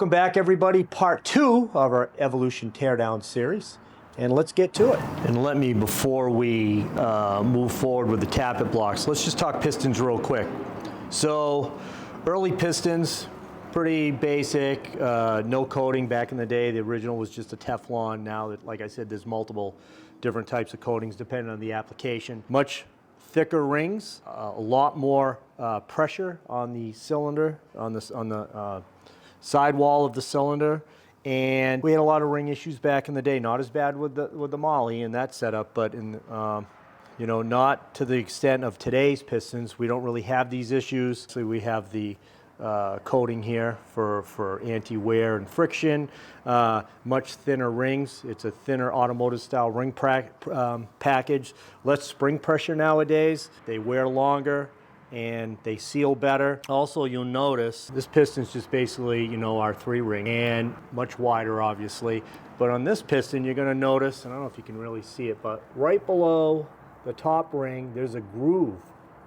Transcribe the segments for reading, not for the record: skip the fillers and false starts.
Welcome back, everybody. Part 2 of our Evolution Teardown series. And let's get to it. And let me, before we move forward with the tappet blocks, let's just talk pistons real quick. So, early pistons, pretty basic, no coating back in the day. The original was just a Teflon. Now, that, like I said, there's multiple different types of coatings depending on the application. Much thicker rings, a lot more pressure on the cylinder, on the sidewall of the cylinder, and we had a lot of ring issues back in the day. Not as bad with the Molly in that setup, but in not to the extent of today's pistons. We don't really have these issues. So we have the coating here for anti-wear and friction. Much thinner rings. It's a thinner automotive style ring package. Less spring pressure nowadays. They wear longer and they seal better. Also, you'll notice this piston's just basically, our 3-ring, and much wider, obviously. But on this piston, you're gonna notice, and I don't know if you can really see it, but right below the top ring, there's a groove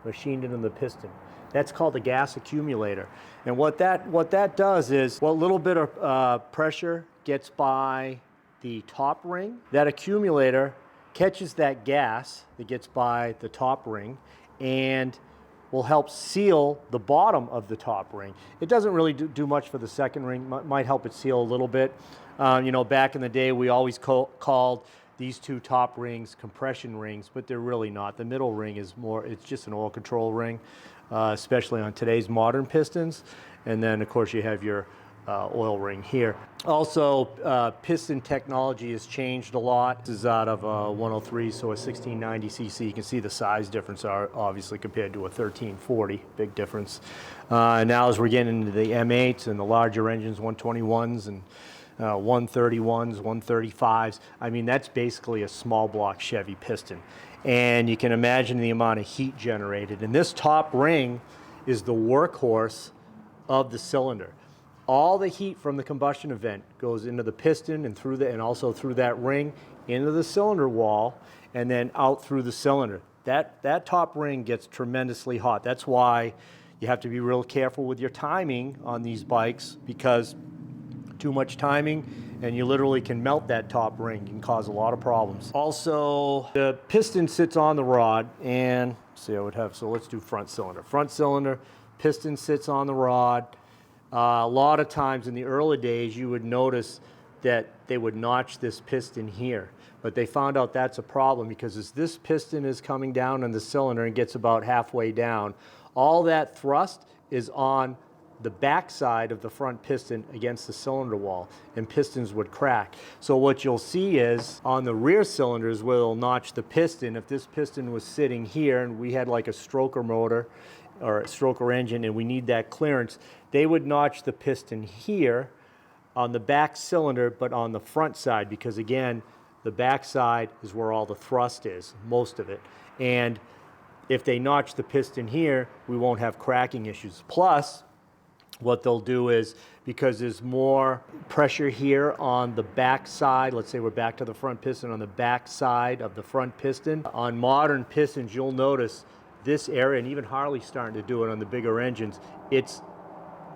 machined into the piston. That's called the gas accumulator. And what that does is, what little bit of pressure gets by the top ring, that accumulator catches that gas that gets by the top ring and will help seal the bottom of the top ring. It doesn't really do much for the second ring, might help it seal a little bit. Back in the day, we always called these two top rings compression rings, but they're really not. The middle ring is more, it's just an oil control ring, especially on today's modern pistons. And then, of course, you have your oil ring here. Also, piston technology has changed a lot. This is out of a 103, so a 1690cc. You can see the size difference obviously compared to a 1340, big difference. Now as we're getting into the M8s and the larger engines, 121s and 131s, 135s, I mean, that's basically a small block Chevy piston. And you can imagine the amount of heat generated. And this top ring is the workhorse of the cylinder. All the heat from the combustion event goes into the piston and also through that ring into the cylinder wall and then out through the cylinder. That top ring gets tremendously hot. That's why you have to be real careful with your timing on these bikes, because too much timing and you literally can melt that top ring. You can cause a lot of problems. Also, the piston sits on the rod, and so let's do front cylinder. Front cylinder, piston sits on the rod. A lot of times in the early days, you would notice that they would notch this piston here, but they found out that's a problem, because as this piston is coming down in the cylinder and gets about halfway down, all that thrust is on the back side of the front piston against the cylinder wall, and pistons would crack. So what you'll see is on the rear cylinders where they'll notch the piston, if this piston was sitting here and we had like a stroker motor or a stroker engine and we need that clearance, they would notch the piston here on the back cylinder, but on the front side, because again, the back side is where all the thrust is, most of it. And if they notch the piston here, we won't have cracking issues. Plus, what they'll do is, because there's more pressure here on the back side, let's say we're back to the front piston, on the back side of the front piston, on modern pistons, you'll notice this area, and even Harley's starting to do it on the bigger engines, it's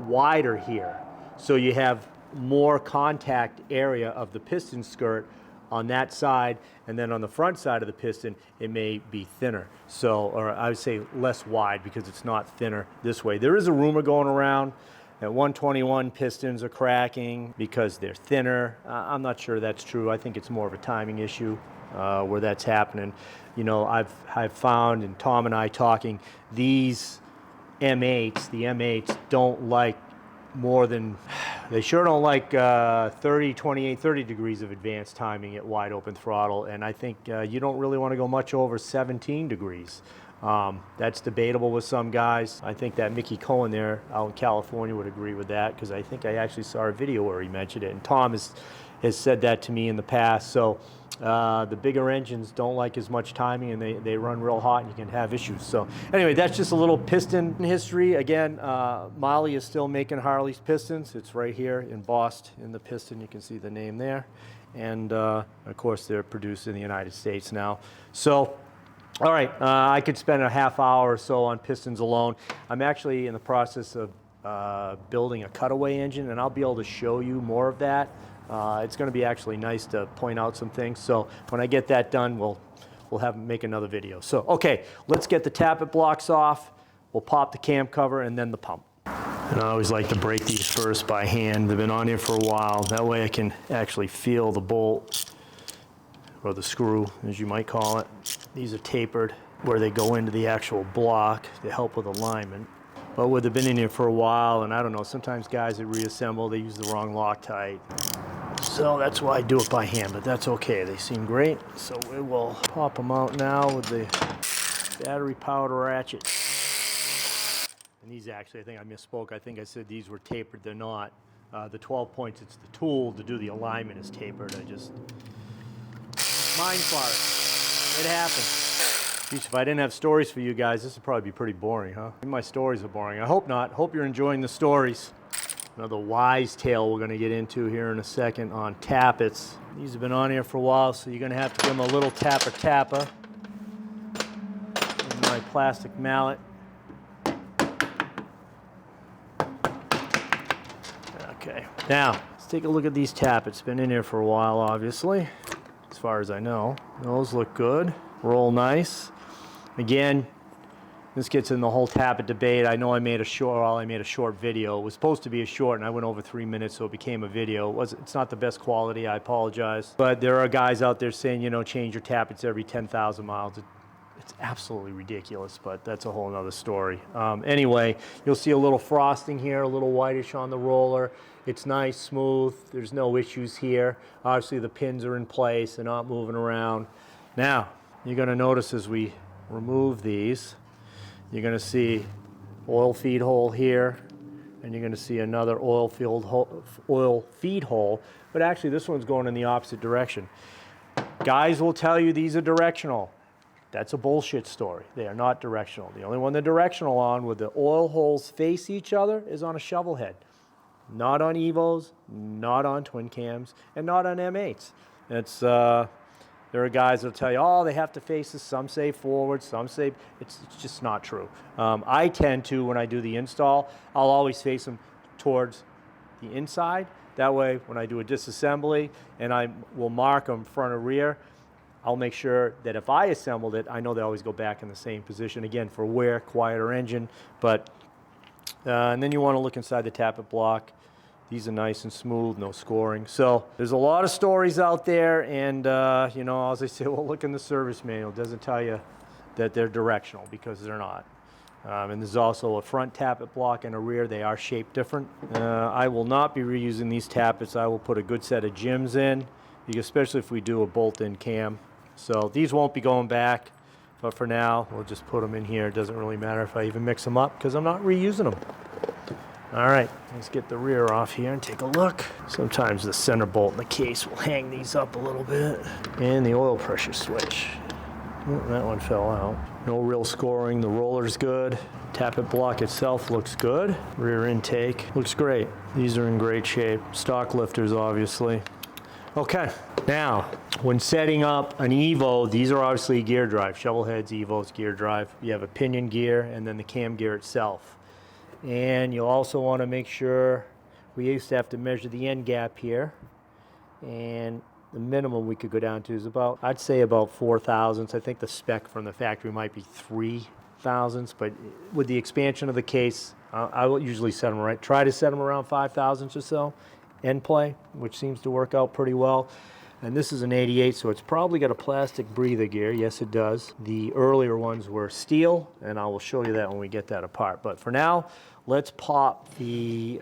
wider here. So you have more contact area of the piston skirt on that side, and then on the front side of the piston, it may be thinner. So, or I would say less wide, because it's not thinner this way. There is a rumor going around that 121 pistons are cracking because they're thinner. I'm not sure that's true. I think it's more of a timing issue where that's happening. I've found, and Tom and I talking, these M8s, the M8s don't like more than, they sure don't like 30 degrees of advanced timing at wide open throttle, and I think you don't really want to go much over 17 degrees. That's debatable with some guys. I think that Mickey Cohen there out in California would agree with that, because I think I actually saw a video where he mentioned it, and Tom has said that to me in the past. So the bigger engines don't like as much timing, and they run real hot, and you can have issues. So anyway, that's just a little piston history. Again, Molly is still making Harley's pistons. It's right here embossed in the piston. You can see the name there. And of course, they're produced in the United States now. So, all right, I could spend a half hour or so on pistons alone. I'm actually in the process of building a cutaway engine, and I'll be able to show you more of that. It's going to be actually nice to point out some things. So when I get that done, we'll make another video. So okay, let's get the tappet blocks off. We'll pop the cam cover and then the pump. And I always like to break these first by hand. They've been on here for a while. That way I can actually feel the bolt, or the screw, as you might call it. These are tapered where they go into the actual block to help with alignment. But they've been in here for a while, and I don't know, sometimes guys that reassemble, they use the wrong Loctite. So that's why I do it by hand, but that's okay. They seem great. So we will pop them out now with the battery powered ratchet. And these actually, I think I misspoke. I think I said these were tapered. They're not. The 12 points, it's the tool to do the alignment is tapered. I just, mind fart. It happens. Jeez, if I didn't have stories for you guys, this would probably be pretty boring, huh? My stories are boring. I hope not. Hope you're enjoying the stories. Another wise tale we're going to get into here in a second on tappets. These have been on here for a while, so you're going to have to give them a little tappa. Here's my plastic mallet. Okay, now let's take a look at these tappets. Been in here for a while, obviously, as far as I know. Those look good. Roll nice. Again, this gets in the whole tappet debate. I know I made a short video. It was supposed to be a short, and I went over 3 minutes, so it became a video. It's not the best quality. I apologize. But there are guys out there saying, you know, change your tappets every 10,000 miles. It's absolutely ridiculous, but that's a whole other story. Anyway, you'll see a little frosting here, a little whitish on the roller. It's nice, smooth. There's no issues here. Obviously, the pins are in place. They're not moving around. Now, you're going to notice as we remove these, you're going to see oil feed hole here, and you're going to see another oil feed hole, but actually this one's going in the opposite direction. Guys will tell you these are directional. That's a bullshit story. They are not directional. The only one they're directional on, where the oil holes face each other, is on a shovel head. Not on Evos, not on twin cams, and not on M8s. It's there are guys that'll tell you, oh, they have to face this. Some say forward, some say it's just not true. I tend to, when I do the install, I'll always face them towards the inside. That way, when I do a disassembly and I will mark them front or rear, I'll make sure that if I assembled it, I know they always go back in the same position. Again, for wear, quieter engine. But and then you want to look inside the tappet block. These are nice and smooth, no scoring. So there's a lot of stories out there, and you know, as I say, well, look in the service manual. It doesn't tell you that they're directional, because they're not. And there's also a front tappet block and a rear. They are shaped different. I will not be reusing these tappets. I will put a good set of gems in, especially if we do a bolt-in cam. So these won't be going back, but for now, we'll just put them in here. It doesn't really matter if I even mix them up, because I'm not reusing them. All right, let's get the rear off here and take a look. Sometimes the center bolt in the case will hang these up a little bit. And the oil pressure switch. Oh, that one fell out. No real scoring. The roller's good. Tappet block itself looks good. Rear intake looks great. These are in great shape. Stock lifters, obviously. Okay, now, when setting up an Evo, these are obviously gear drive. Shovel heads, Evos, gear drive. You have a pinion gear and then the cam gear itself. And you'll also want to make sure, we used to have to measure the end gap here, and the minimum we could go down to is about, I'd say about 4 thousandths. I think the spec from the factory might be 3 thousandths, but with the expansion of the case, I will usually set them right, try to set them around 5 thousandths or so, end play, which seems to work out pretty well. And this is an 88, so it's probably got a plastic breather gear. Yes, it does. The earlier ones were steel, and I will show you that when we get that apart. But for now, let's pop the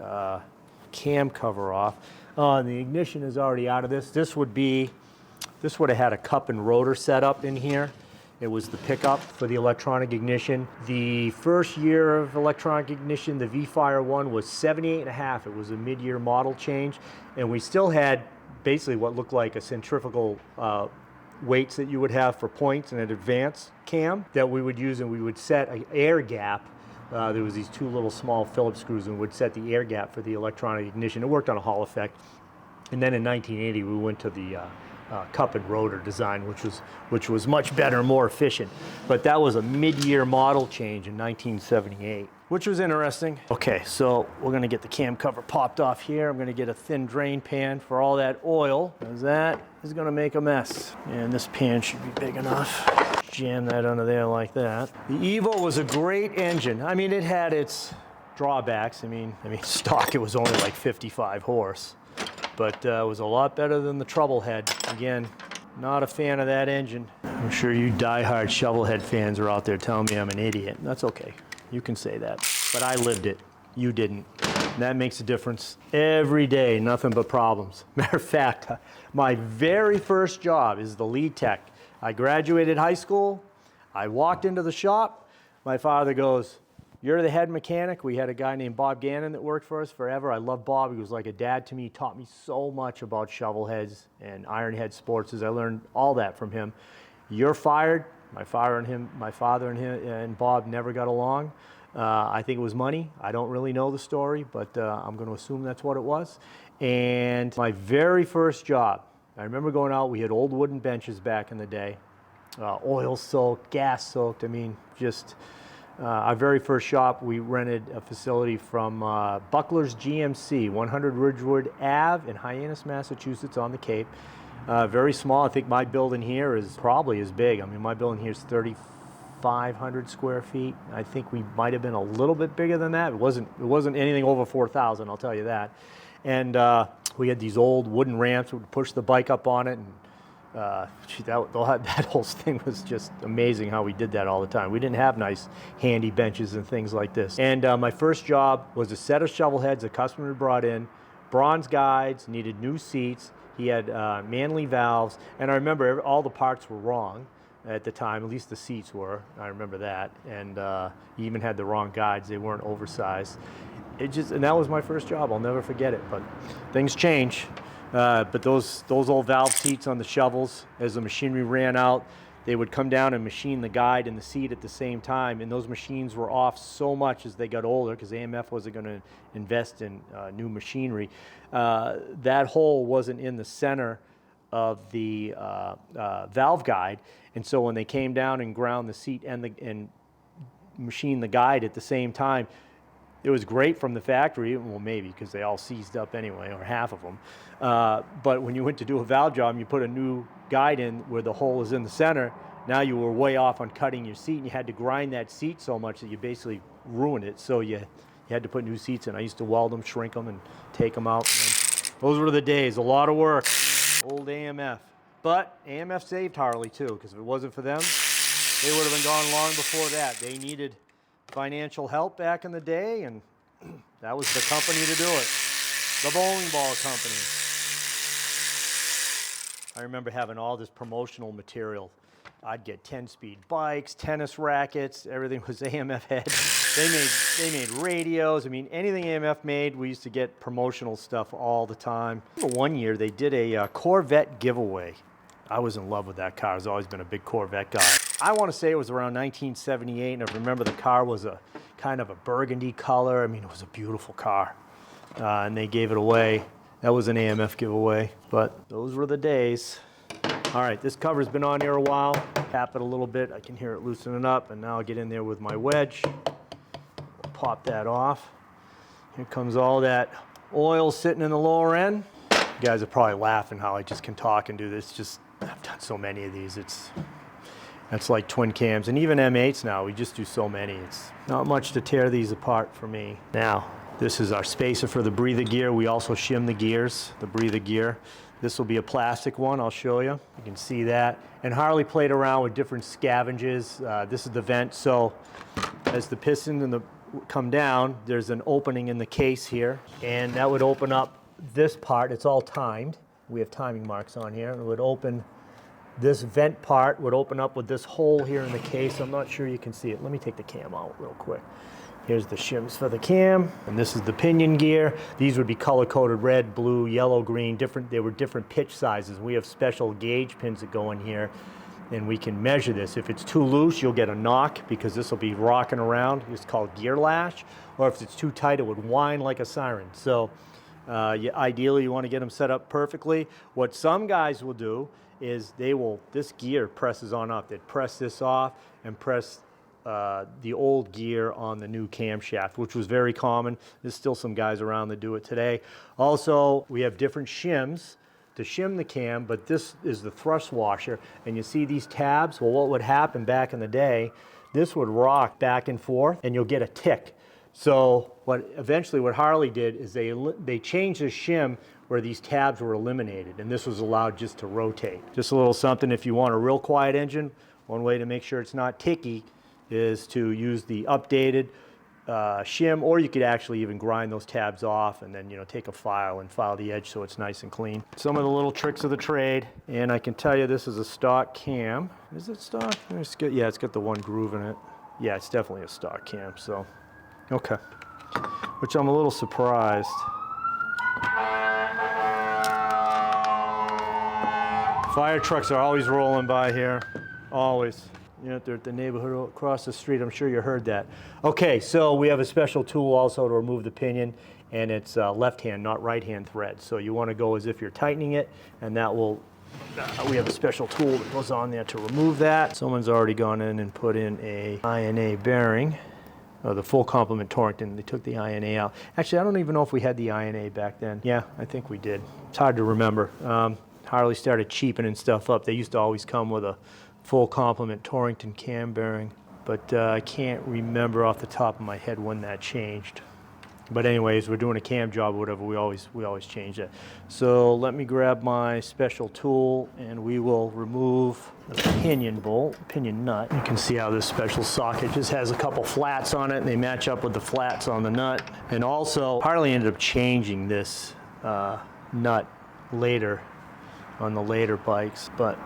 cam cover off. The ignition is already out of this. This would have had a cup and rotor setup in here. It was the pickup for the electronic ignition. The first year of electronic ignition, the V-Fire one was 78.5. It was a mid-year model change, and we still had basically what looked like a centrifugal weights that you would have for points in an advanced cam that we would use, and we would set an air gap. There was these 2 little small Phillips screws, and would set the air gap for the electronic ignition. It worked on a Hall effect. And then in 1980, we went to the cup and rotor design, which was much better and more efficient. But that was a mid-year model change in 1978, which was interesting. Okay, so we're gonna get the cam cover popped off here. I'm gonna get a thin drain pan for all that oil, because that is gonna make a mess. And this pan should be big enough. Jam that under there like that. The Evo was a great engine. I mean, it had its drawbacks. I mean, stock, it was only like 55 horse. But it was a lot better than the Troublehead. Again, not a fan of that engine. I'm sure you diehard Shovelhead fans are out there telling me I'm an idiot. That's okay. You can say that. But I lived it. You didn't. And that makes a difference. Every day, nothing but problems. Matter of fact, my very first job is the lead tech. I graduated high school. I walked into the shop. My father goes, "You're the head mechanic." We had a guy named Bob Gannon that worked for us forever. I love Bob. He was like a dad to me. He taught me so much about shovel heads and iron head sports. I learned all that from him. "You're fired." My father and him and Bob never got along. I think it was money. I don't really know the story, but I'm going to assume that's what it was. And my very first job, I remember going out. We had old wooden benches back in the day, oil soaked, gas soaked. I mean, just. Our very first shop, we rented a facility from Buckler's GMC, 100 Ridgewood Ave in Hyannis, Massachusetts on the Cape. Very small. I think my building here is probably as big. I mean, my building here is 3,500 square feet. I think we might have been a little bit bigger than that. It wasn't anything over 4,000, I'll tell you that. And we had these old wooden ramps. We would push the bike up on it, and that whole thing was just amazing how we did that all the time. We didn't have nice handy benches and things like this. And my first job was a set of shovel heads a customer brought in, bronze guides, needed new seats. He had Manley valves, and I remember all the parts were wrong at the time, at least the seats were. I remember that. And he even had the wrong guides. They weren't oversized. And that was my first job. I'll never forget it, but things change. But those old valve seats on the shovels, as the machinery ran out, they would come down and machine the guide and the seat at the same time, and those machines were off so much as they got older, because AMF wasn't going to invest in new machinery. That hole wasn't in the center of the valve guide, and so when they came down and ground the seat and machined the guide at the same time, it was great from the factory, well, maybe, because they all seized up anyway, or half of them. But when you went to do a valve job and you put a new guide in where the hole is in the center, now you were way off on cutting your seat, and you had to grind that seat so much that you basically ruined it. So you had to put new seats in. I used to weld them, shrink them, and take them out. And those were the days. A lot of work. Old AMF. But AMF saved Harley, too, because if it wasn't for them, they would have been gone long before that. They needed financial help back in the day, and that was the company to do it. The bowling ball company. I remember having all this promotional material. I'd get 10-speed bikes, tennis rackets, everything was AMF head. They made radios. I mean, anything AMF made, we used to get promotional stuff all the time. One year, they did a Corvette giveaway. I was in love with that car. I've always been a big Corvette guy. I want to say it was around 1978, and I remember the car was a kind of a burgundy color. I mean, it was a beautiful car, and they gave it away. That was an AMF giveaway, but those were the days. All right, this cover's been on here a while. Tap it a little bit. I can hear it loosening up, and now I'll get in there with my wedge. Pop that off. Here comes all that oil sitting in the lower end. You guys are probably laughing how I just can talk and do this. I've done so many of these. That's like twin cams, and even M8s now. We just do so many. It's not much to tear these apart for me. Now, this is our spacer for the breather gear. We also shim the gears, the breather gear. This will be a plastic one. I'll show you. You can see that. And Harley played around with different scavenges. This is the vent. So as the piston come down, there's an opening in the case here, and that would open up this part. It's all timed. We have timing marks on here. It would open, this vent part would open up with this hole here in the case. I'm not sure you can see it. Let me take the cam out real quick. Here's the shims for the cam, and this is the pinion gear. These would be color-coded red, blue, yellow, green, they were different pitch sizes. We have special gauge pins that go in here, and we can measure this. If it's too loose, you'll get a knock because this will be rocking around. It's called gear lash. Or if it's too tight, it would whine like a siren. So Ideally, you want to get them set up perfectly. What some guys will do is this gear presses on off. They'd press this off and press the old gear on the new camshaft, which was very common. There's still some guys around that do it today. Also, we have different shims to shim the cam, but this is the thrust washer. And you see these tabs? Well, what would happen back in the day, this would rock back and forth and you'll get a tick. So eventually what Harley did is they changed the shim where these tabs were eliminated, and this was allowed just to rotate. Just a little something if you want a real quiet engine, one way to make sure it's not ticky is to use the updated shim, or you could actually even grind those tabs off and then take a file and file the edge so it's nice and clean. Some of the little tricks of the trade, and I can tell you this is a stock cam. Is it stock? Yeah, it's got the one groove in it. Yeah, it's definitely a stock cam, so okay. Which I'm a little surprised. Fire trucks are always rolling by here, always. They're at the neighborhood across the street. I'm sure you heard that. Okay, so we have a special tool also to remove the pinion, and it's left hand, not right hand thread. So you want to go as if you're tightening it, and that will, we have a special tool that goes on there to remove that. Someone's already gone in and put in a INA bearing, the full complement Torrington. They took the INA out. Actually, I don't even know if we had the INA back then. Yeah, I think we did. It's hard to remember. Harley started cheapening stuff up. They used to always come with a full complement Torrington cam bearing, but I can't remember off the top of my head when that changed. But anyways, we're doing a cam job or whatever, we always change that. So let me grab my special tool and we will remove the pinion bolt, pinion nut. You can see how this special socket just has a couple flats on it and they match up with the flats on the nut. And also, Harley ended up changing this nut later on the later bikes, but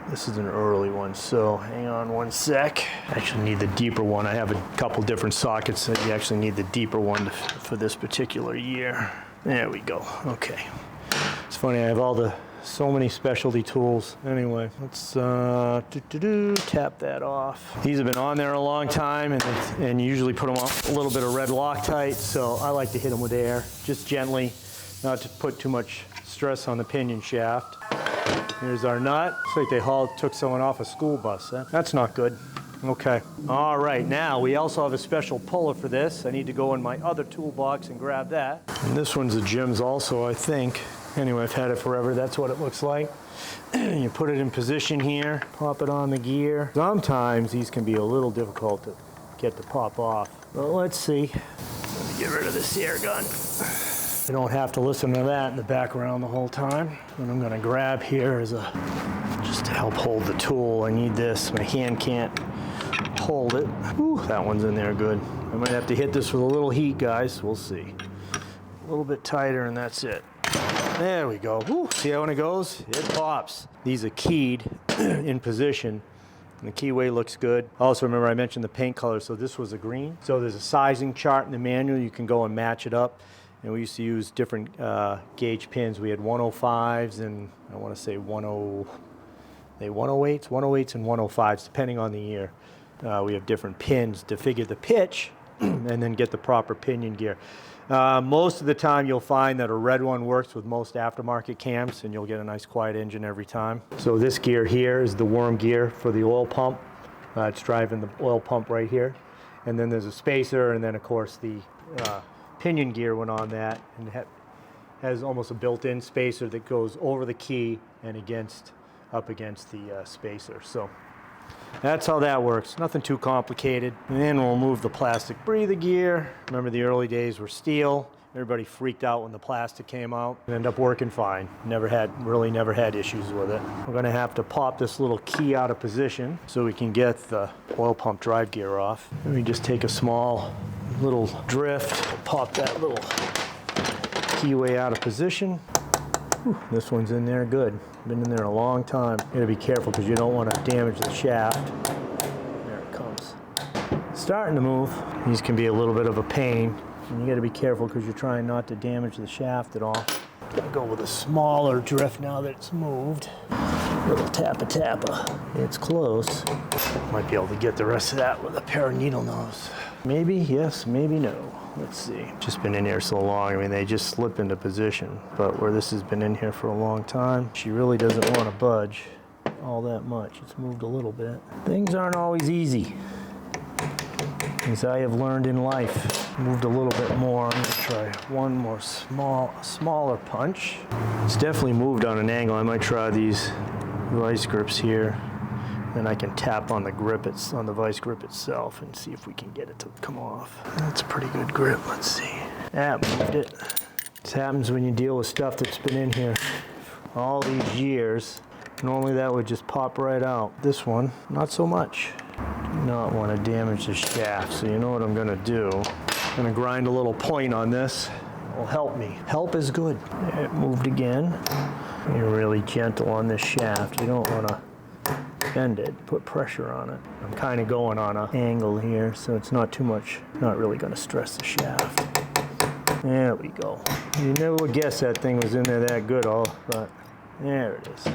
this is an early one, so hang on one sec. I actually need the deeper one. I have a couple different sockets, so you actually need the deeper one for this particular year. There we go, okay. It's funny, I have so many specialty tools. Anyway, let's tap that off. These have been on there a long time, and you usually put them on a little bit of red Loctite, so I like to hit them with air, just gently, not to put too much stress on the pinion shaft. Here's our nut. It's like they took someone off a school bus. That's not good. Okay. All right, now we also have a special puller for this. I need to go in my other toolbox and grab that. And this one's a Jim's also, I think. Anyway, I've had it forever. That's what it looks like. You put it in position here, pop it on the gear. Sometimes these can be a little difficult to get to pop off. Well, let's see. Let me get rid of this air gun. You don't have to listen to that in the background the whole time. What I'm gonna grab here is just to help hold the tool. I need this, my hand can't hold it. Whew, that one's in there good. I might have to hit this with a little heat, guys, we'll see. A little bit tighter and that's it. There we go. Whew, see how when it goes? It pops. These are keyed in position. And the keyway looks good. Also, remember I mentioned the paint color, so this was a green. So there's a sizing chart in the manual. You can go and match it up. And we used to use different gauge pins. We had 105s and I want to say 108s and 105s, depending on the year. We have different pins to figure the pitch and then get the proper pinion gear. Most of the time you'll find that a red one works with most aftermarket cams and you'll get a nice quiet engine every time. So this gear here is the worm gear for the oil pump. It's driving the oil pump right here. And then there's a spacer, and then of course the pinion gear went on that, and has almost a built-in spacer that goes over the key and up against the spacer. So that's how that works. Nothing too complicated. And then we'll remove the plastic breather gear. Remember the early days were steel. Everybody freaked out when the plastic came out. It ended up working fine. Really never had issues with it. We're gonna have to pop this little key out of position so we can get the oil pump drive gear off. Let me just take a small little drift, pop that little keyway out of position. Whew, this one's in there good. Been in there a long time. You gotta be careful because you don't want to damage the shaft. There it comes. Starting to move. These can be a little bit of a pain. And you gotta be careful because you're trying not to damage the shaft at all. I'm gonna go with a smaller drift now that it's moved. Little tappa. It's close. Might be able to get the rest of that with a pair of needle nose. Maybe yes, maybe no. Let's see. Just been in here so long. I mean, they just slip into position. But where this has been in here for a long time, she really doesn't want to budge all that much. It's moved a little bit. Things aren't always easy, as I have learned in life. Moved a little bit more. I'm gonna try one more smaller punch. It's definitely moved on an angle. I might try these vice grips here. Then I can tap on the grip, on the vice grip itself, and see if we can get it to come off. That's a pretty good grip. Let's see. That moved it. This happens when you deal with stuff that's been in here all these years. Normally that would just pop right out. This one, not so much. Do not want to damage the shaft, so you know what I'm going to do. I'm going to grind a little point on this. It will help me. Help is good. It moved again. You're really gentle on this shaft. You don't want to bend it, put pressure on it. I'm kind of going on an angle here, so it's not too much, not really going to stress the shaft. There we go. You never would guess that thing was in there that good, but there it is.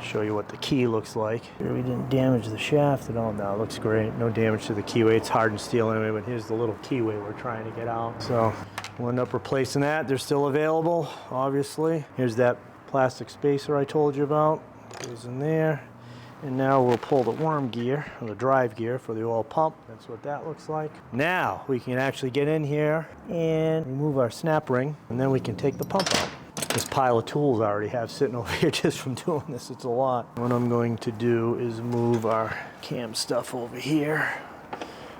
Show you what the key looks like. Here we didn't damage the shaft at all. No, it looks great. No damage to the keyway. It's hardened steel anyway, but here's the little keyway we're trying to get out. So we'll end up replacing that. They're still available, obviously. Here's that plastic spacer I told you about. Goes in there. And now we'll pull the worm gear, or the drive gear for the oil pump. That's what that looks like. Now we can actually get in here and remove our snap ring, and then we can take the pump out. This pile of tools I already have sitting over here just from doing this. It's a lot. What I'm going to do is move our cam stuff over here.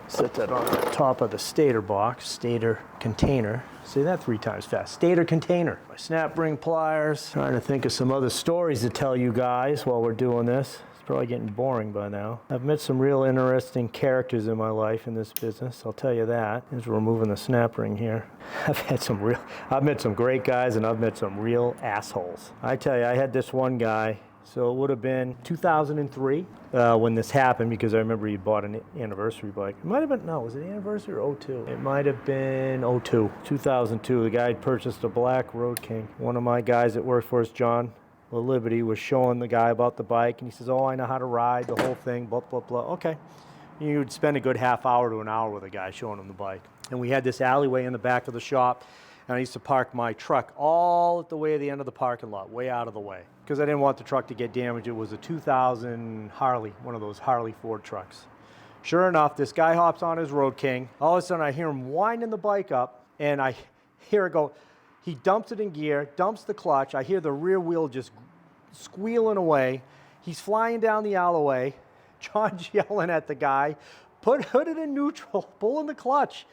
Set that on the top of the stator box, stator container. Say that 3 times fast. Stator container. My snap ring pliers. Trying to think of some other stories to tell you guys while we're doing this. Probably getting boring by now. I've met some real interesting characters in my life in this business, I'll tell you that, as we're removing the snap ring here. I've met some great guys, and I've met some real assholes. I tell you, I had this one guy, so it would have been 2003 when this happened, because I remember he bought an anniversary bike. It might have been, no, was it anniversary or 02? It might have been 2002. The guy had purchased a black Road King. One of my guys that worked for us, John Liberty, was showing the guy about the bike, and he says, "Oh, I know how to ride the whole thing, blah, blah, blah." Okay. You would spend a good half hour to an hour with a guy showing him the bike. And we had this alleyway in the back of the shop, and I used to park my truck all at the way of the end of the parking lot, way out of the way, because I didn't want the truck to get damaged. It was a 2000 Harley, one of those Harley Ford trucks. Sure enough, this guy hops on his Road King. All of a sudden, I hear him winding the bike up, and I hear it go. He dumps it in gear, dumps the clutch. I hear the rear wheel just squealing away. He's flying down the alleyway. John's yelling at the guy, put it in neutral, pulling the clutch.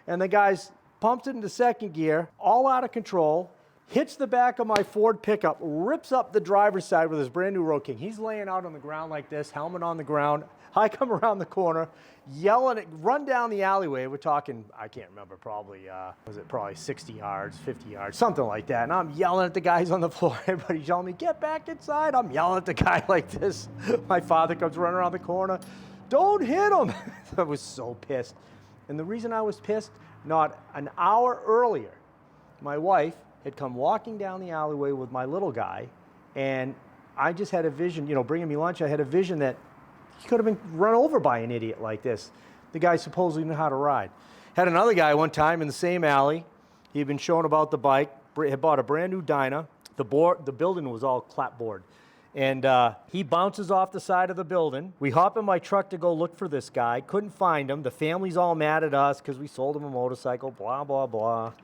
And the guy's pumps it into second gear, all out of control, hits the back of my Ford pickup, rips up the driver's side with his brand new Road King. He's laying out on the ground like this, helmet on the ground. I come around the corner, yelling at, run down the alleyway. We're talking, I can't remember, probably 60 yards, 50 yards, something like that. And I'm yelling at the guys on the floor. Everybody's yelling at me, get back inside. I'm yelling at the guy like this. My father comes running around the corner. Don't hit him. I was so pissed. And the reason I was pissed, not an hour earlier, my wife had come walking down the alleyway with my little guy, and I just had a vision, bringing me lunch. I had a vision that he could have been run over by an idiot like this. The guy supposedly knew how to ride. Had another guy one time in the same alley. He had been shown about the bike, had bought a brand new Dyna. The building was all clapboard. And he bounces off the side of the building. We hop in my truck to go look for this guy. Couldn't find him. The family's all mad at us because we sold him a motorcycle, blah, blah, blah.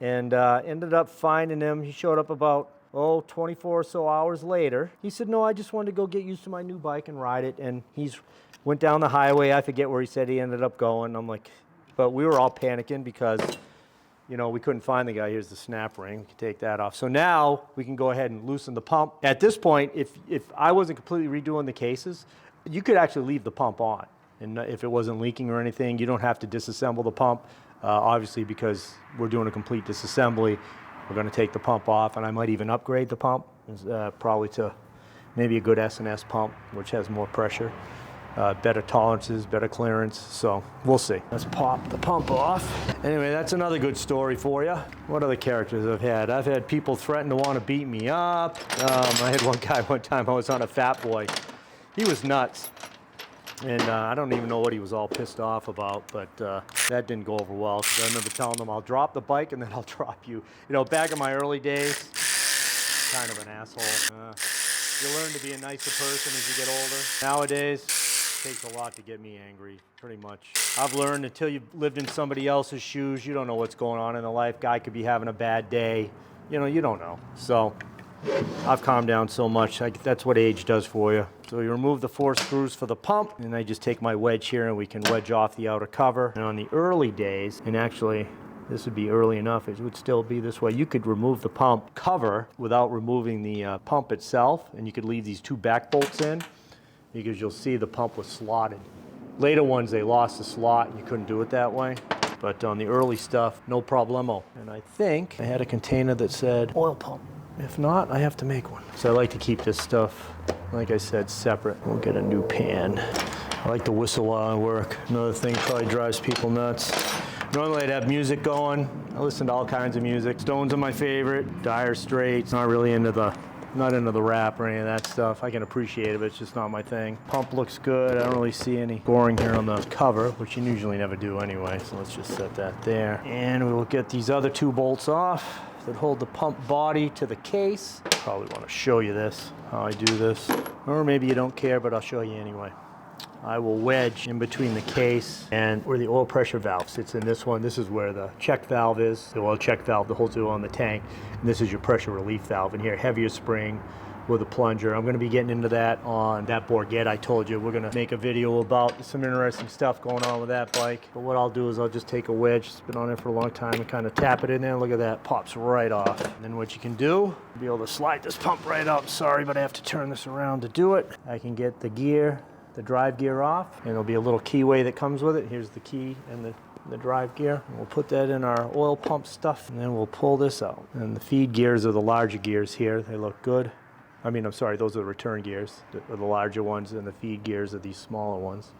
And ended up finding him. He showed up about 24 or so hours later. He said, "No, I just wanted to go get used to my new bike and ride it." And he's went down the highway. I forget where he said he ended up going. I'm like, but we were all panicking because, we couldn't find the guy. Here's the snap ring. We can take that off. So now we can go ahead and loosen the pump. At this point, if I wasn't completely redoing the cases, you could actually leave the pump on. And if it wasn't leaking or anything, you don't have to disassemble the pump. Obviously, because we're doing a complete disassembly, we're going to take the pump off, and I might even upgrade the pump, probably to maybe a good S&S pump, which has more pressure. better tolerances, better clearance, so we'll see. Let's pop the pump off. Anyway, that's another good story for you. What other characters I've had? I've had people threaten to want to beat me up. I had one guy one time, I was on a Fat Boy. He was nuts. And I don't even know what he was all pissed off about, but that didn't go over well, because I remember telling him, I'll drop the bike and then I'll drop you. You know, back in my early days, kind of an asshole. You learn to be a nicer person as you get older. Nowadays, it takes a lot to get me angry, pretty much. I've learned until you've lived in somebody else's shoes, you don't know what's going on in their life. Guy could be having a bad day. You know, you don't know. So I've calmed down so much. That's what age does for you. So you remove the 4 screws for the pump, and I just take my wedge here and we can wedge off the outer cover. And on the early days, and actually this would be early enough, it would still be this way, you could remove the pump cover without removing the pump itself, and you could leave these 2 back bolts in, because you'll see the pump was slotted. Later ones, they lost the slot and you couldn't do it that way. But on the early stuff, no problemo. And I think I had a container that said oil pump. If not, I have to make one. So I like to keep this stuff, like I said, separate. We'll get a new pan. I like to whistle while I work. Another thing probably drives people nuts. Normally I'd have music going. I listen to all kinds of music. Stones are my favorite. Dire Straits. Not really into the rap or any of that stuff. I can appreciate it, but it's just not my thing. Pump looks good. I don't really see any boring here on the cover, which you usually never do anyway. So let's just set that there. And we will get these other 2 bolts off that hold the pump body to the case. Probably want to show you this, how I do this. Or maybe you don't care, but I'll show you anyway. I will wedge in between the case and where the oil pressure valve sits in this one. This is where the check valve is, the oil check valve that holds it on the tank. And this is your pressure relief valve. And here, heavier spring with a plunger. I'm going to be getting into that on that Bourget I told you. We're going to make a video about some interesting stuff going on with that bike. But what I'll do is I'll just take a wedge, it's been on there for a long time, and kind of tap it in there. Look at that, pops right off. And then what you can do, you'll be able to slide this pump right up. Sorry, but I have to turn this around to do it. I can get the gear, the drive gear off, and there'll be a little keyway that comes with it. Here's the key and the drive gear. And we'll put that in our oil pump stuff, and then we'll pull this out. And the feed gears are the larger gears here. They look good. I mean, I'm sorry, those are the return gears, the larger ones, and the feed gears are these smaller ones.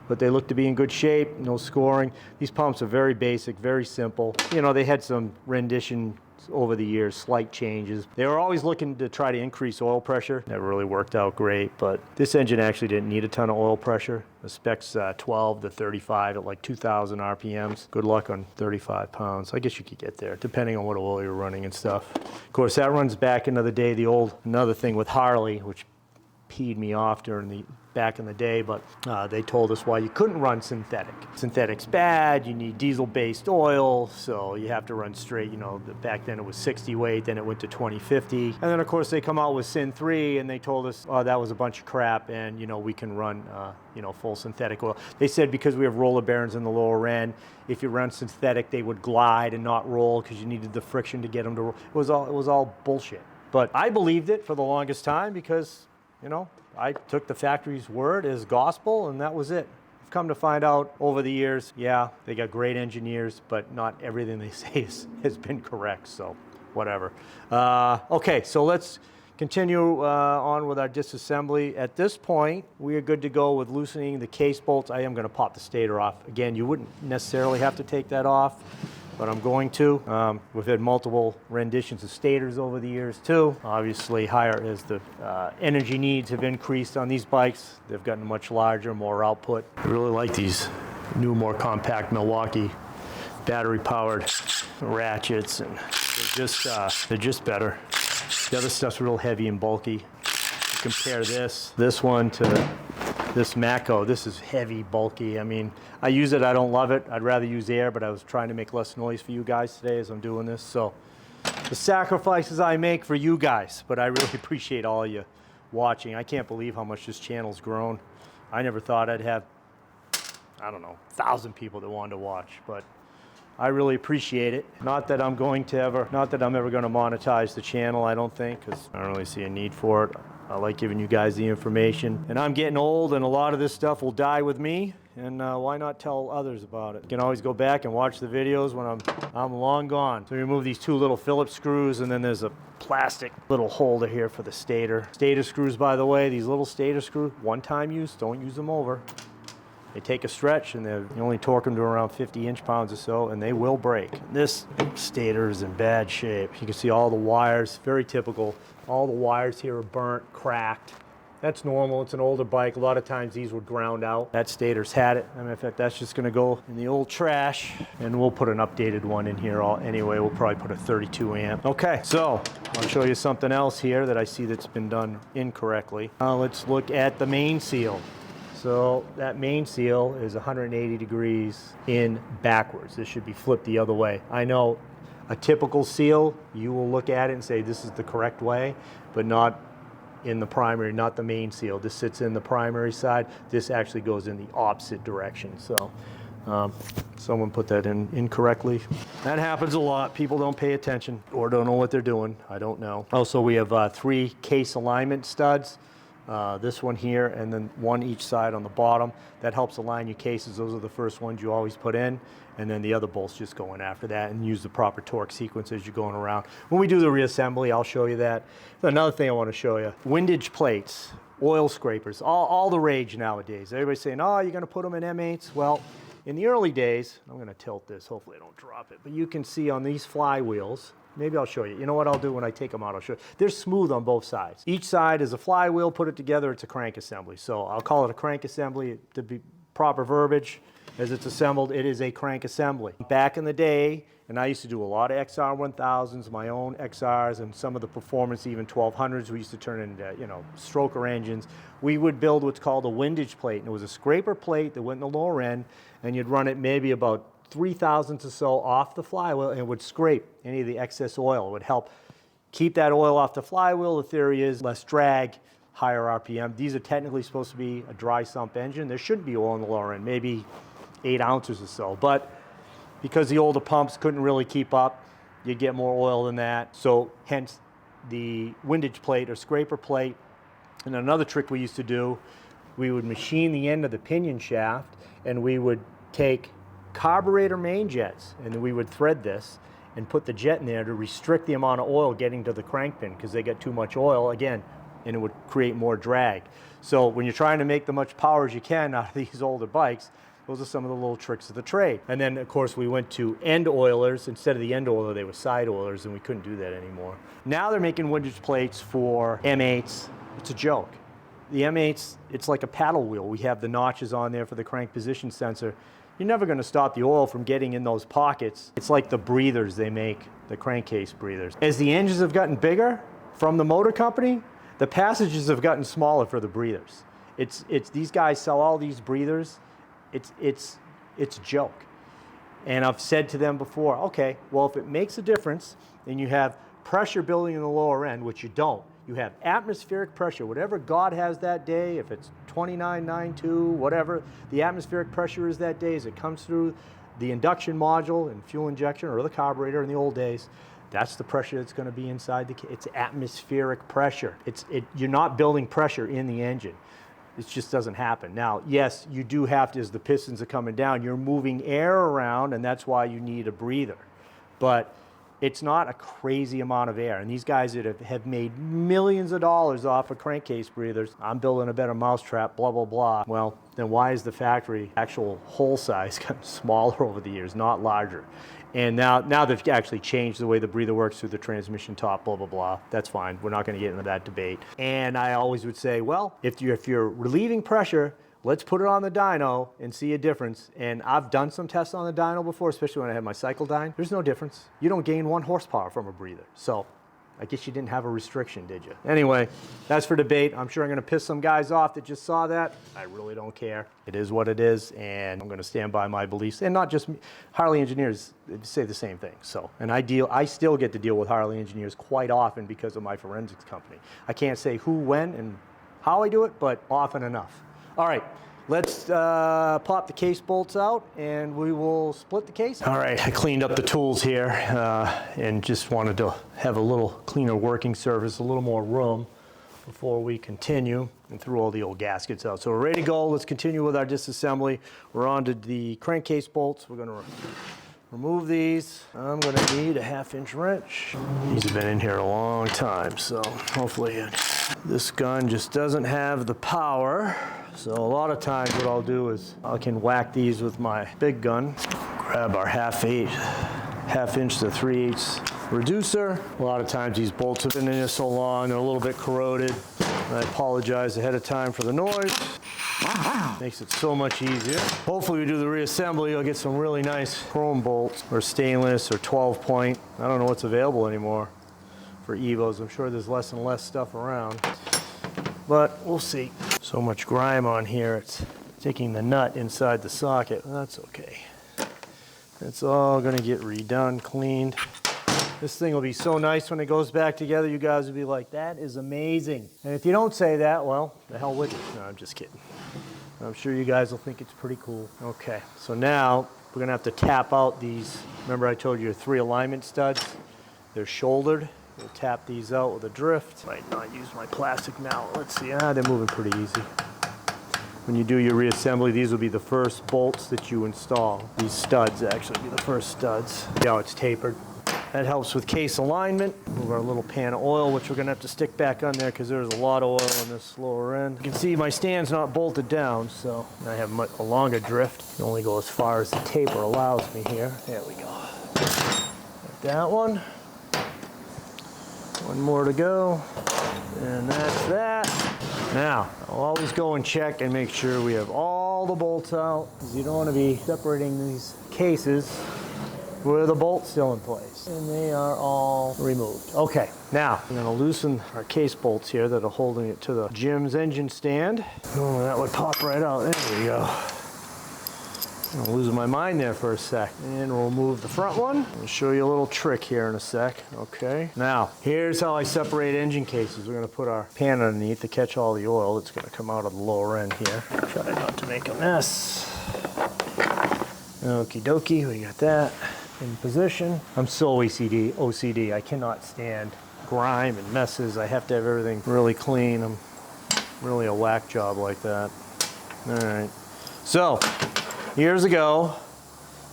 But they look to be in good shape, no scoring. These pumps are very basic, very simple. You know, they had some rendition over the years, slight changes. They were always looking to try to increase oil pressure. Never really worked out great, but this engine actually didn't need a ton of oil pressure. The spec's 12 to 35 at like 2,000 RPMs. Good luck on 35 pounds. I guess you could get there, depending on what oil you're running and stuff. Of course, that runs back into the day, another thing with Harley, which peed me off back in the day, but they told us why you couldn't run synthetic. Synthetic's bad, you need diesel-based oil, so you have to run straight. You know, back then it was 60 weight, then it went to 2050. And then of course they come out with Syn 3 and they told us, oh, that was a bunch of crap, and you know, we can run full synthetic oil. They said because we have roller bearings in the lower end, if you run synthetic, they would glide and not roll because you needed the friction to get them to roll. It was all bullshit. But I believed it for the longest time because, you know, I took the factory's word as gospel, and that was it. I've come to find out over the years, yeah, they got great engineers, but not everything they say has been correct, so whatever. Okay, so let's continue on with our disassembly. At this point, we are good to go with loosening the case bolts. I am going to pop the stator off. Again, you wouldn't necessarily have to take that off, but I'm going to. We've had multiple renditions of stators over the years too. Obviously, higher as the energy needs have increased on these bikes. They've gotten much larger, more output. I really like these new, more compact Milwaukee battery-powered ratchets, and they're just better. The other stuff's real heavy and bulky. You compare this one to this Mako. This is heavy, bulky. I mean, I use it, I don't love it. I'd rather use air, but I was trying to make less noise for you guys today as I'm doing this. So the sacrifices I make for you guys, but I really appreciate all of you watching. I can't believe how much this channel's grown. I never thought I'd have, I don't know, 1,000 people that wanted to watch, but I really appreciate it. Not that I'm ever going to monetize the channel, I don't think, because I don't really see a need for it. I like giving you guys the information. And I'm getting old, and a lot of this stuff will die with me. And why not tell others about it? You can always go back and watch the videos when I'm long gone. So we remove these two little Phillips screws, and then there's a plastic little holder here for the stator. Stator screws, by the way, these little stator screws, one-time use, don't use them over. They take a stretch, and you only torque them to around 50 inch-pounds or so, and they will break. This stator is in bad shape. You can see all the wires, very typical. All the wires here are burnt, cracked. That's normal, it's an older bike. A lot of times these would ground out. That stator's had it. I mean, in fact, that's just gonna go in the old trash, and we'll put an updated one in here anyway. We'll probably put a 32 amp. Okay, so I'll show you something else here that I see that's been done incorrectly. Let's look at the main seal. So that main seal is 180 degrees in backwards. This should be flipped the other way. I know a typical seal, you will look at it and say this is the correct way, but not in the primary, not the main seal. This sits in the primary side. This actually goes in the opposite direction. So someone put that in incorrectly. That happens a lot. People don't pay attention or don't know what they're doing. I don't know. Also, we have 3 case alignment studs. This one here, and then one each side on the bottom. That helps align your cases. Those are the first ones you always put in, and then the other bolts just go in after that, and use the proper torque sequence as you're going around. When we do the reassembly, I'll show you that. Another thing I want to show you, windage plates, oil scrapers, all the rage nowadays. Everybody's saying, oh, you're going to put them in M8s. Well, in the early days, I'm going to tilt this, hopefully I don't drop it, but you can see on these flywheels, maybe I'll show you. You know what I'll do when I take them out? I'll show you. They're smooth on both sides. Each side is a flywheel, put it together, it's a crank assembly. So I'll call it a crank assembly to be proper verbiage. As it's assembled, it is a crank assembly. Back in the day, and I used to do a lot of XR 1000s, my own XRs, and some of the performance, even 1200s, we used to turn into, stroker engines. We would build what's called a windage plate, and it was a scraper plate that went in the lower end, and you'd run it maybe about 3 thousandths or so off the flywheel, and it would scrape any of the excess oil. It would help keep that oil off the flywheel. The theory is less drag, higher RPM. These are technically supposed to be a dry sump engine. There shouldn't be oil in the lower end, maybe 8 ounces or so. But because the older pumps couldn't really keep up, you get more oil than that. So hence the windage plate or scraper plate. And another trick we used to do, we would machine the end of the pinion shaft, and we would take carburetor main jets, and we would thread this and put the jet in there to restrict the amount of oil getting to the crank pin, because they get too much oil again, and it would create more drag. So when you're trying to make the much power as you can out of these older bikes, those are some of the little tricks of the trade. And then of course we went to end oilers. Instead of the end oiler, they were side oilers, and we couldn't do that anymore. Now they're making windage plates for M8s. It's a joke. The M8s, it's like a paddle wheel. We have the notches on there for the crank position sensor. You're never going to stop the oil from getting in those pockets. It's like the breathers they make, the crankcase breathers. As the engines have gotten bigger from the motor company, the passages have gotten smaller for the breathers. It's these guys sell all these breathers. It's a joke. And I've said to them before, okay, well, if it makes a difference and you have pressure building in the lower end, which you don't, you have atmospheric pressure, whatever God has that day, if it's 29.92, whatever the atmospheric pressure is that day as it comes through the induction module and fuel injection or the carburetor in the old days, that's the pressure that's going to be inside it's atmospheric pressure. You're not building pressure in the engine. It just doesn't happen. Now, yes, you do have to, as the pistons are coming down, you're moving air around, and that's why you need a breather. But it's not a crazy amount of air. And these guys that have made millions of dollars off of crankcase breathers, I'm building a better mousetrap, blah, blah, blah. Well, then why is the factory actual hole size gotten smaller over the years, not larger? And now they've actually changed the way the breather works through the transmission top, blah, blah, blah. That's fine. We're not going to get into that debate. And I always would say, well, if you're relieving pressure, let's put it on the dyno and see a difference. And I've done some tests on the dyno before, especially when I had my Cycledyne. There's no difference. You don't gain 1 horsepower from a breather. So I guess you didn't have a restriction, did you? Anyway, that's for debate. I'm sure I'm going to piss some guys off that just saw that. I really don't care. It is what it is, and I'm going to stand by my beliefs. And not just me. Harley engineers say the same thing. So, and I still get to deal with Harley engineers quite often because of my forensics company. I can't say who, when, and how I do it, but often enough. All right, let's pop the case bolts out, and we will split the case. All right, I cleaned up the tools here and just wanted to have a little cleaner working surface, a little more room. before we continue and threw all the old gaskets out. So we're ready to go. Let's continue with our disassembly. We're on to the crankcase bolts. We're going to remove these. I'm going to need a 1/2-inch wrench. These have been in here a long time, so hopefully this gun just doesn't have the power. So a lot of times what I'll do is I can whack these with my big gun. Grab our 1/2-inch to 3/8 reducer. A lot of times these bolts have been in here so long, they're a little bit corroded. I apologize ahead of time for the noise. Makes it so much easier. Hopefully we do the reassembly, you'll get some really nice chrome bolts or stainless or 12-point. I don't know what's available anymore for Evos. I'm sure there's less and less stuff around, but we'll see. So much grime on here, it's taking the nut inside the socket. That's okay. It's all gonna get redone, cleaned. This thing will be so nice when it goes back together. You guys will be like, that is amazing. And if you don't say that, well, the hell with you. No, I'm just kidding. I'm sure you guys will think it's pretty cool. Okay, so now we're gonna have to tap out these. Remember I told you 3 alignment studs? They're shouldered. We'll tap these out with a drift. Might not use my plastic mallet. Let's see, they're moving pretty easy. When you do your reassembly, these will be the first bolts that you install. These studs actually be the first studs. See how it's tapered? That helps with case alignment. Move our little pan of oil, which we're gonna have to stick back on there because there's a lot of oil on this lower end. You can see my stand's not bolted down, so I have a longer drift. I can only go as far as the taper allows me here. There we go. Like that one. One more to go, and that's that. Now, I'll always go and check and make sure we have all the bolts out, because you don't want to be separating these cases with the bolts still in place. And they are all removed. Okay, now I'm gonna loosen our case bolts here that are holding it to the Jim's engine stand. Oh, that would pop right out. There we go. I'm losing my mind there for a sec. And we'll move the front one. I'll show you a little trick here in a sec. Okay. Now, here's how I separate engine cases. We're gonna put our pan underneath to catch all the oil that's gonna come out of the lower end here. Try not to make a mess. Okie dokie, we got that in position. I'm so OCD. I cannot stand grime and messes. I have to have everything really clean. I'm really a whack job like that. All right. So, years ago,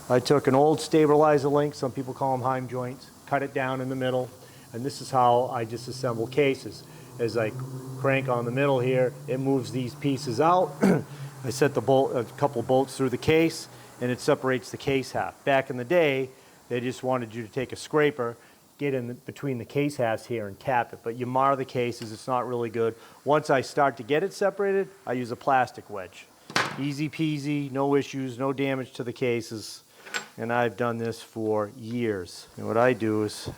I took an old stabilizer link, some people call them Heim joints, cut it down in the middle, and this is how I disassemble cases. As I crank on the middle here, it moves these pieces out. I set a couple bolts through the case, and it separates the case half. Back in the day, they just wanted you to take a scraper, get in between the case halves here and tap it, but you mar the cases, it's not really good. Once I start to get it separated, I use a plastic wedge. Easy peasy, no issues, no damage to the cases, and I've done this for years. And what I do is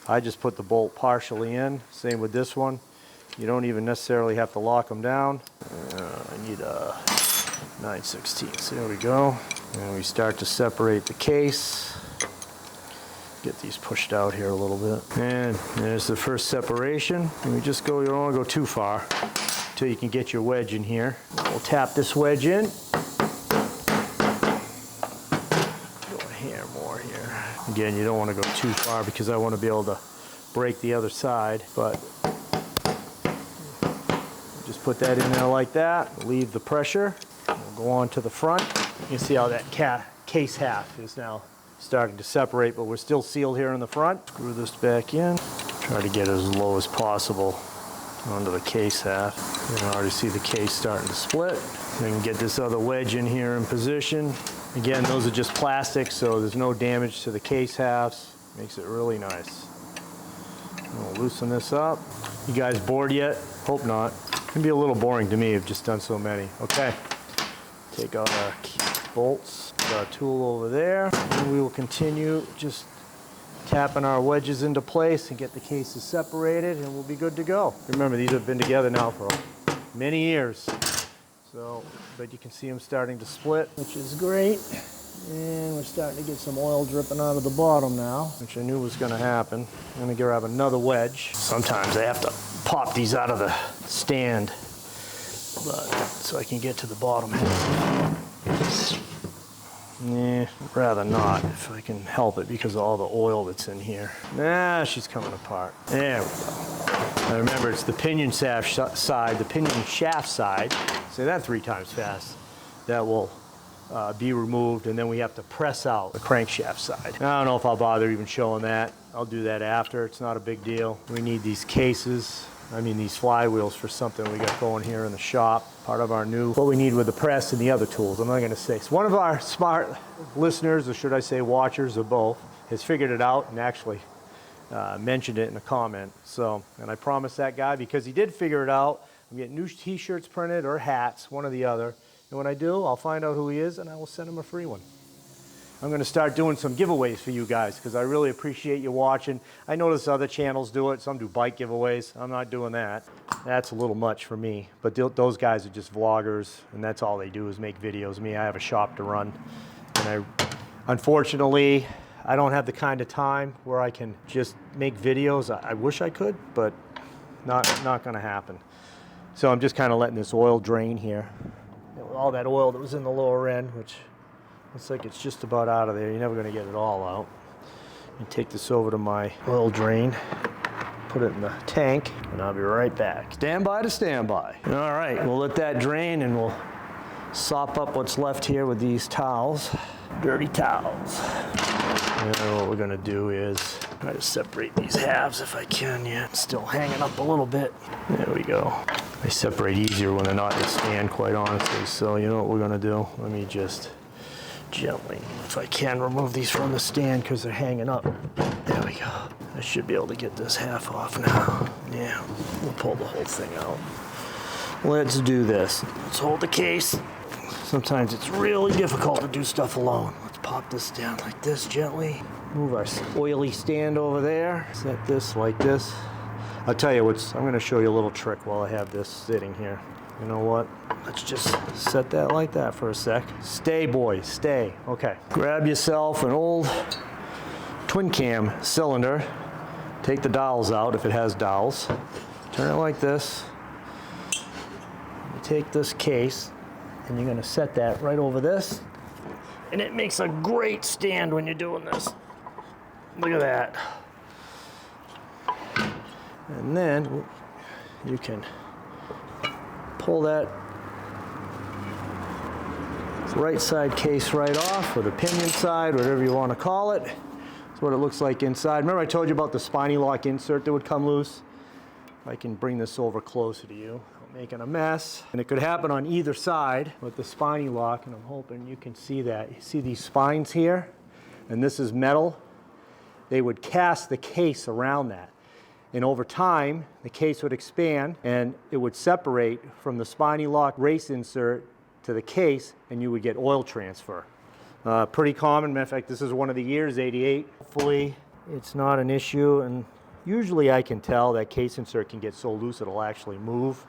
I just put the bolt partially in, same with this one. You don't even necessarily have to lock them down. I need a 9/16. There we go. And we start to separate the case. Get these pushed out here a little bit. And there's the first separation. And we just go, you don't want to go too far until you can get your wedge in here. We'll tap this wedge in. Go a hair more here. Again, you don't want to go too far because I want to be able to break the other side, but just put that in there like that. Leave the pressure. We'll go on to the front. You can see how that case half is now starting to separate, but we're still sealed here in the front. Screw this back in. Try to get as low as possible onto the case half. You can already see the case starting to split. We can get this other wedge in here in position. Again, those are just plastic, so there's no damage to the case halves. Makes it really nice. We'll loosen this up. You guys bored yet? Hope not. It can be a little boring to me. I've just done so many. Okay. Take out our bolts. Put our tool over there. And we will continue just tapping our wedges into place and get the cases separated, and we'll be good to go. Remember, these have been together now for many years. So, but you can see them starting to split, which is great. And we're starting to get some oil dripping out of the bottom now, which I knew was going to happen. I'm going to grab another wedge. Sometimes I have to pop these out of the stand, but so I can get to the bottom half. Nah, rather not, if I can help it because of all the oil that's in here. Nah, she's coming apart. There we go. Now remember, it's the pinion shaft side, the pinion shaft side, say that 3 times fast, that will be removed, and then we have to press out the crankshaft side. I don't know if I'll bother even showing that. I'll do that after. It's not a big deal. We need these cases, these flywheels for something we got going here in the shop, part of our new, what we need with the press and the other tools. I'm not gonna say. So one of our smart listeners, or should I say watchers, or both, has figured it out and actually mentioned it in a comment. So, and I promised that guy, because he did figure it out, I'm getting new t-shirts printed or hats, one or the other. And when I do, I'll find out who he is and I will send him a free one. I'm going to start doing some giveaways for you guys because I really appreciate you watching. I notice other channels do it. Some do bike giveaways. I'm not doing that. That's a little much for me. But those guys are just vloggers, and that's all they do is make videos. Me, I have a shop to run. And unfortunately, I don't have the kind of time where I can just make videos. I wish I could, but not going to happen. So I'm just kind of letting this oil drain here. All that oil that was in the lower end, which looks like it's just about out of there. You're never going to get it all out. And take this over to my oil drain, put it in the tank, and I'll be right back. Stand by to stand by. All right, we'll let that drain and we'll sop up what's left here with these towels, dirty towels. And what we're going to do is try to separate these halves if I can. Yeah, it's still hanging up a little bit. There we go. They separate easier when they're not in the stand, quite honestly. So you know what we're going to do? Let me just gently, if I can, remove these from the stand because they're hanging up. There we go. I should be able to get this half off now. Yeah, we'll pull the whole thing out. Let's do this. Let's hold the case. Sometimes it's really difficult to do stuff alone. Let's pop this down like this gently. Move our oily stand over there. Set this like this. I'll tell you I'm going to show you a little trick while I have this sitting here. You know what? Let's just set that like that for a sec. Stay, boys, stay. Okay. Grab yourself an old twin cam cylinder. Take the dowels out if it has dowels. Turn it like this. You take this case and you're going to set that right over this. And it makes a great stand when you're doing this. Look at that. And then you can pull that right side case right off, or the pinion side, whatever you want to call it. That's what it looks like inside. Remember I told you about the spiny lock insert that would come loose? I can bring this over closer to you. I'm making a mess. And it could happen on either side with the spiny lock, and I'm hoping you can see that. You see these spines here? And this is metal. They would cast the case around that. And over time, the case would expand and it would separate from the spiny lock race insert to the case, and you would get oil transfer. Pretty common. Matter of fact, this is one of the years, 88. Hopefully it's not an issue, and usually I can tell that case insert can get so loose it'll actually move.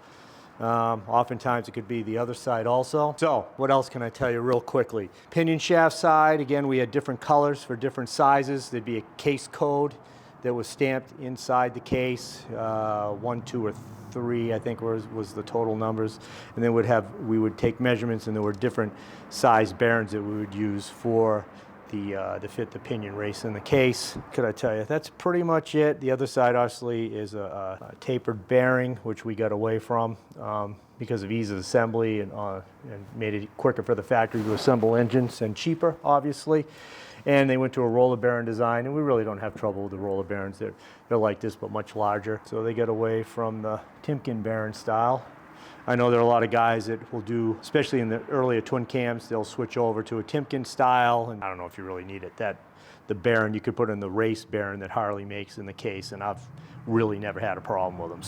Oftentimes it could be the other side also. So what else can I tell you real quickly? Pinion shaft side, again, we had different colors for different sizes. There'd be a case code that was stamped inside the case, 1, 2, or 3, I think was the total numbers. And then we would take measurements, and there were different size bearings that we would use for to fit the pinion race in the case. Could I tell you, that's pretty much it. The other side obviously is a tapered bearing, which we got away from because of ease of assembly, and made it quicker for the factory to assemble engines, and cheaper, obviously. And they went to a roller bearing design, and we really don't have trouble with the roller bearings. They're like this, but much larger. So they get away from the Timken bearing style. I know there are a lot of guys that will do, especially in the earlier twin cams, they'll switch over to a Timken style, and I don't know if you really need it. The bearing, you could put in the race bearing that Harley makes in the case, and I've really never had a problem with them.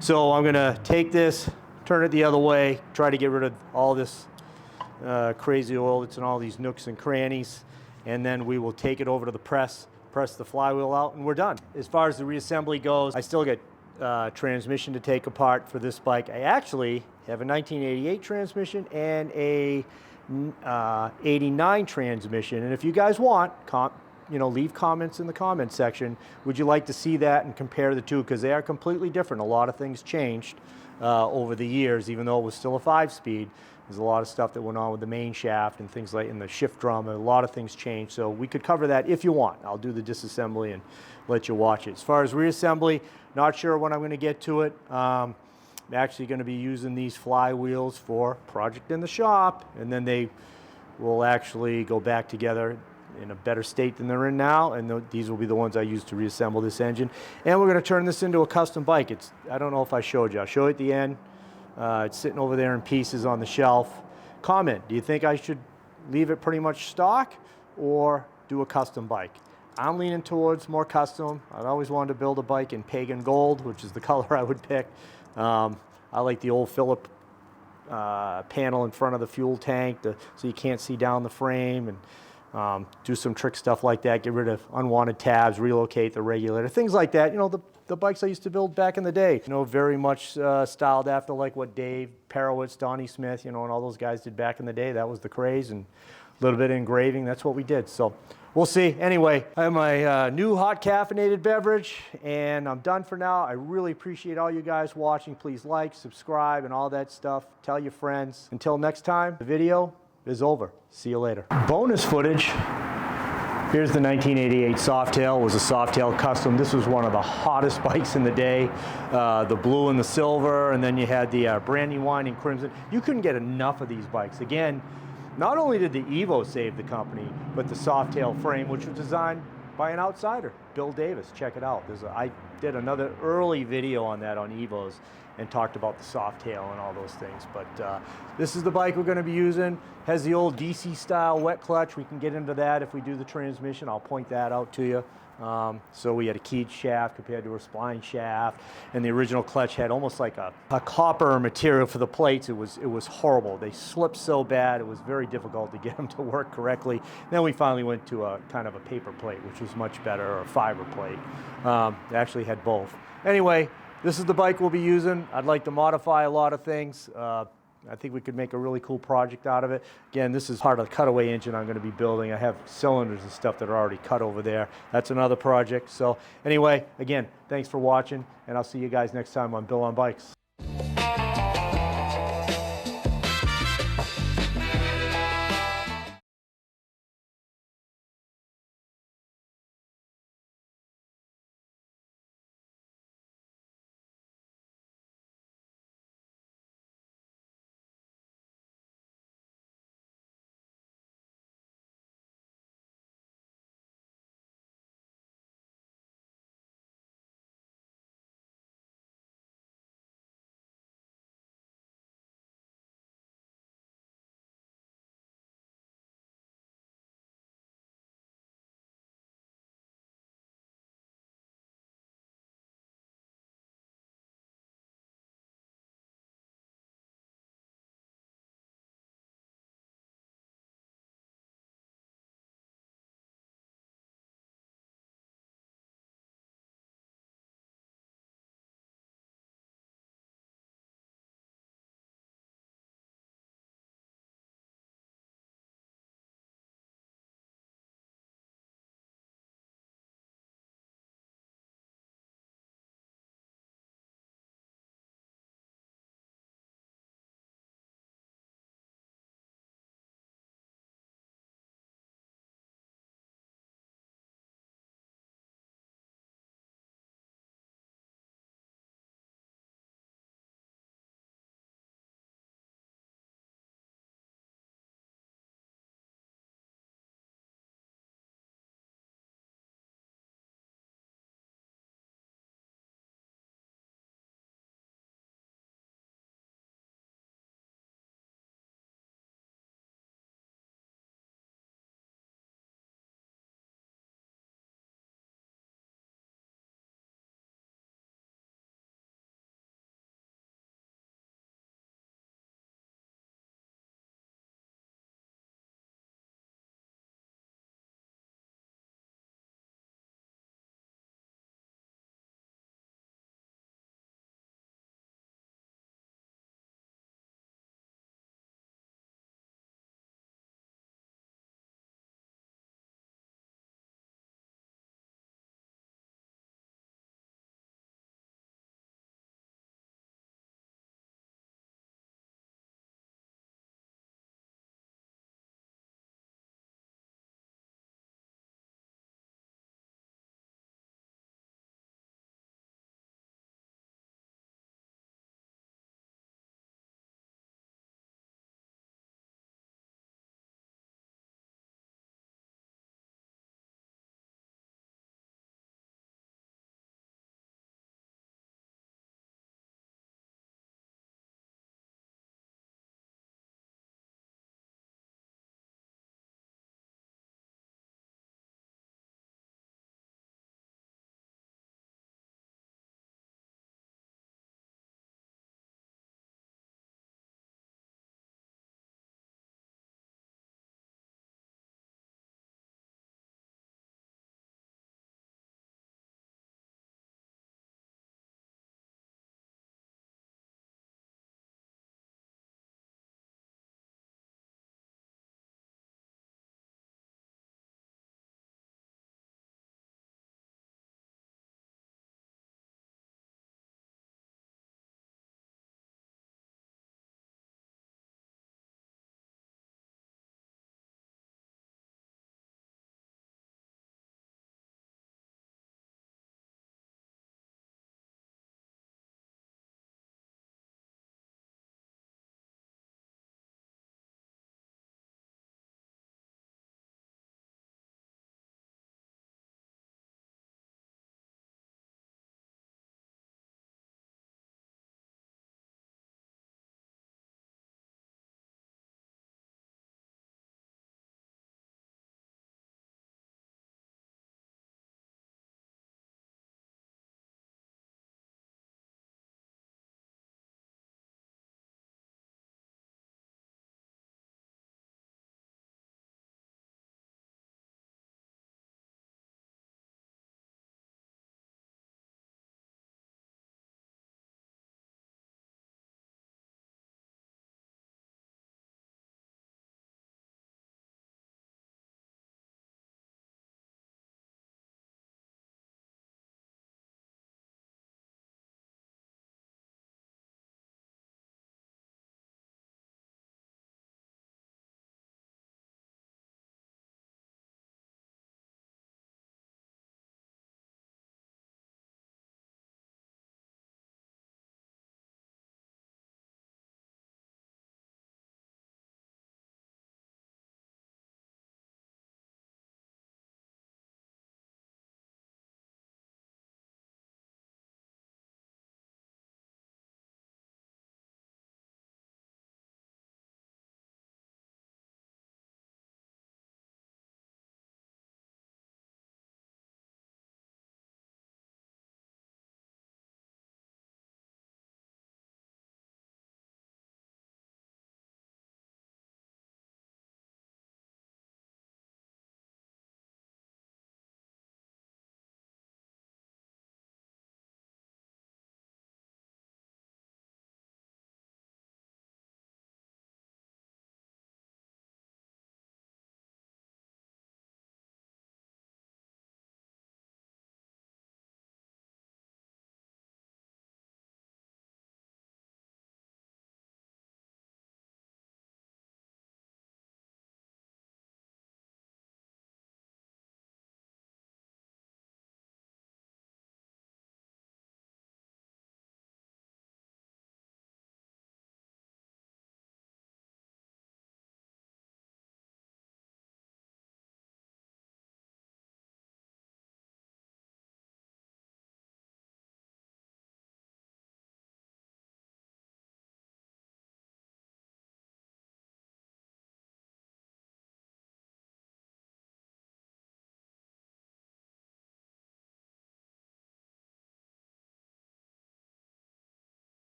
So I'm gonna take this, turn it the other way, try to get rid of all this crazy oil that's in all these nooks and crannies, and then we will take it over to the press the flywheel out, and we're done. As far as the reassembly goes, I still get transmission to take apart for this bike. I actually have a 1988 transmission and a 89 transmission, and if you guys want, leave comments in the comment section. Would you like to see that and compare the two? Because they are completely different. A lot of things changed over the years, even though it was still a 5-speed. There's a lot of stuff that went on with the main shaft and things like in the shift drum, and a lot of things changed. So we could cover that if you want. I'll do the disassembly and let you watch it. As far as reassembly, not sure when I'm going to get to it. I'm actually going to be using these flywheels for project in the shop, and then they will actually go back together in a better state than they're in now, and these will be the ones I use to reassemble this engine. And we're going to turn this into a custom bike. I don't know if I showed you. I'll show you at the end. It's sitting over there in pieces on the shelf. Comment, do you think I should leave it pretty much stock or do a custom bike? I'm leaning towards more custom. I've always wanted to build a bike in pagan gold, which is the color I would pick. I like the old Phillip panel in front of the fuel tank so you can't see down the frame, and do some trick stuff like that, get rid of unwanted tabs, relocate the regulator, things like that. You know, the bikes I used to build back in the day, you know, very much styled after like what Dave Perowitz, Donnie Smith, you know, and all those guys did back in the day. That was the craze, and a little bit of engraving, that's what we did. So we'll see. Anyway, I have my new hot caffeinated beverage, and I'm done for now. I really appreciate all you guys watching. Please like, subscribe, and all that stuff. Tell your friends. Until next time, the video is over. See you later. Bonus footage. Here's the 1988 Softail. It was a Softail custom. This was one of the hottest bikes in the day. The blue and the silver, and then you had the Brandywine and Crimson. You couldn't get enough of these bikes. Again, not only did the Evo save the company, but the Softail frame, which was designed by an outsider, Bill Davis. Check it out. I did another early video on that on Evos and talked about the Softail and all those things. But this is the bike we're going to be using. Has the old DC style wet clutch. We can get into that if we do the transmission. I'll point that out to you. So we had a keyed shaft compared to a spline shaft, and the original clutch had almost like a copper material for the plates. It was horrible. They slipped so bad, it was very difficult to get them to work correctly. Then we finally went to a kind of a paper plate, which was much better, or a fiber plate. It actually had both. Anyway, this is the bike we'll be using. I'd like to modify a lot of things. I think we could make a really cool project out of it. Again, this is part of the cutaway engine I'm going to be building. I have cylinders and stuff that are already cut over there. That's another project. So anyway, again, thanks for watching, and I'll see you guys next time on Bill on Bikes.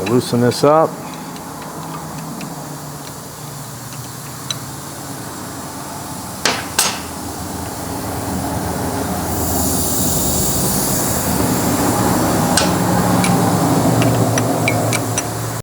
I'll loosen this up.